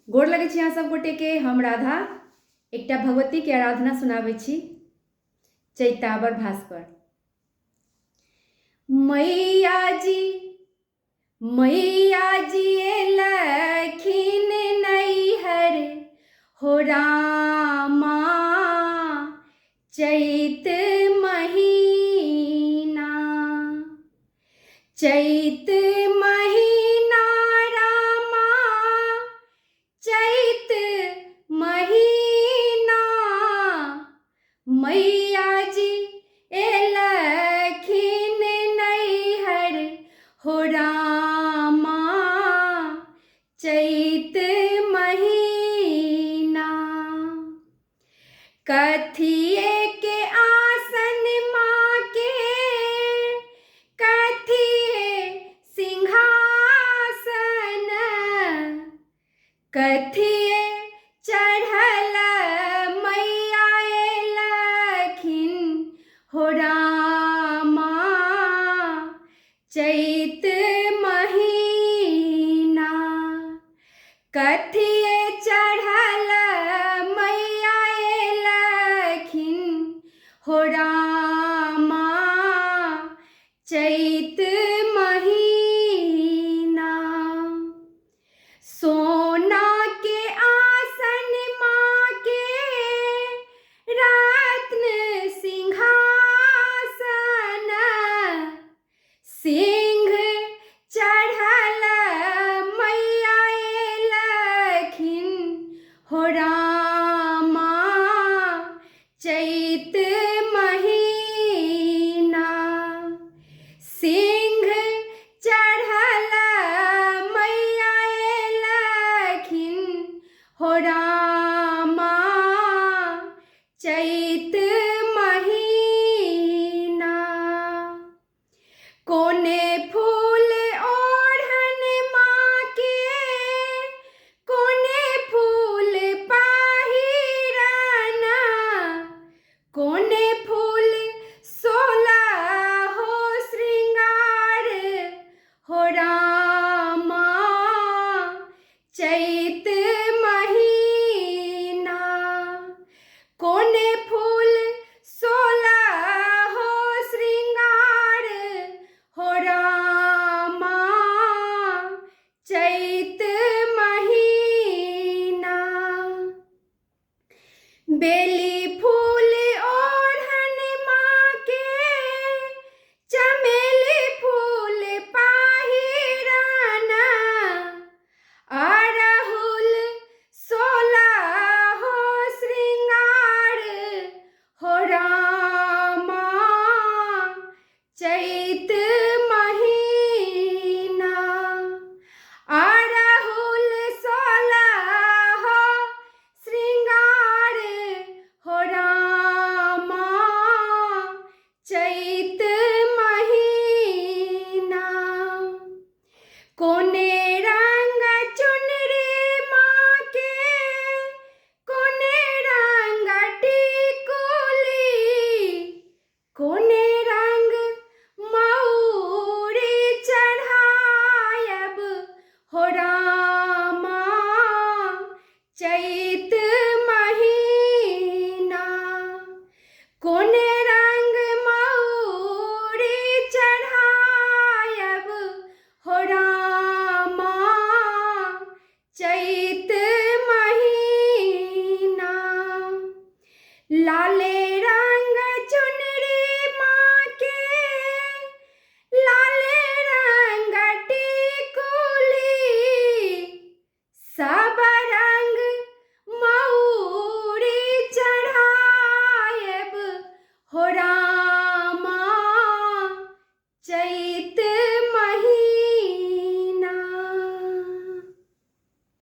गोर लगै छी अहाँ सब गोटे के। हम राधा एकटा भगवती के आराधना सुनाबै छी चैतावर भास्कर। मैया जी एलखिन नैहर हो रामा, चैत महीना चैत महीना रामा, चैत महीना मैया जी एलखिन नैहर हो रामा, चैत महीना। कथिए के आसन माँ के, कथिए सिंहासन, कथिए चढ़ल मैया एलखिन हो रामा, चैत महीना। कथिए चढ़ल मैया एलखिन हो रामा, चैत महीना। सोना के आसन माँ के, रत्न सिंहासन, सिंह चढ़ल मैया एलखिन हो रामा, चैत महीना। सिंह चढ़ल मैया एलखिन हो रामा, चैत महीना। कोने फूल ओढ़न माँ के, कोने फूल पहिरन, कोने फूल सोलह हो श्रृंगार हो रामा, चैत महीना। कोने फूल सोलह हो श्रृंगार हो रामा, चैत महीना। बेली फूल ओढ़न माँ के, चमेली फूल पहिरन, अड़हुल सोलह हो श्रृंगार हो रामा, चैत महीना। अड़हुल सोलह हो श्रृंगार हो रामा, चैत महीना। कोने रंग चुनरी माँ के, कोने रंग टिकुली, कोने रंग मऊरी चढ़ायब हो रामा, चैत महीना। कोने रंग मऊरी चढ़ायब हो रामा, चैत महीना। लाले रंग चुनरी माँ के, लाले रंग टिकुली, सब रंग मऊरी चढ़ायब हो रामा, चैत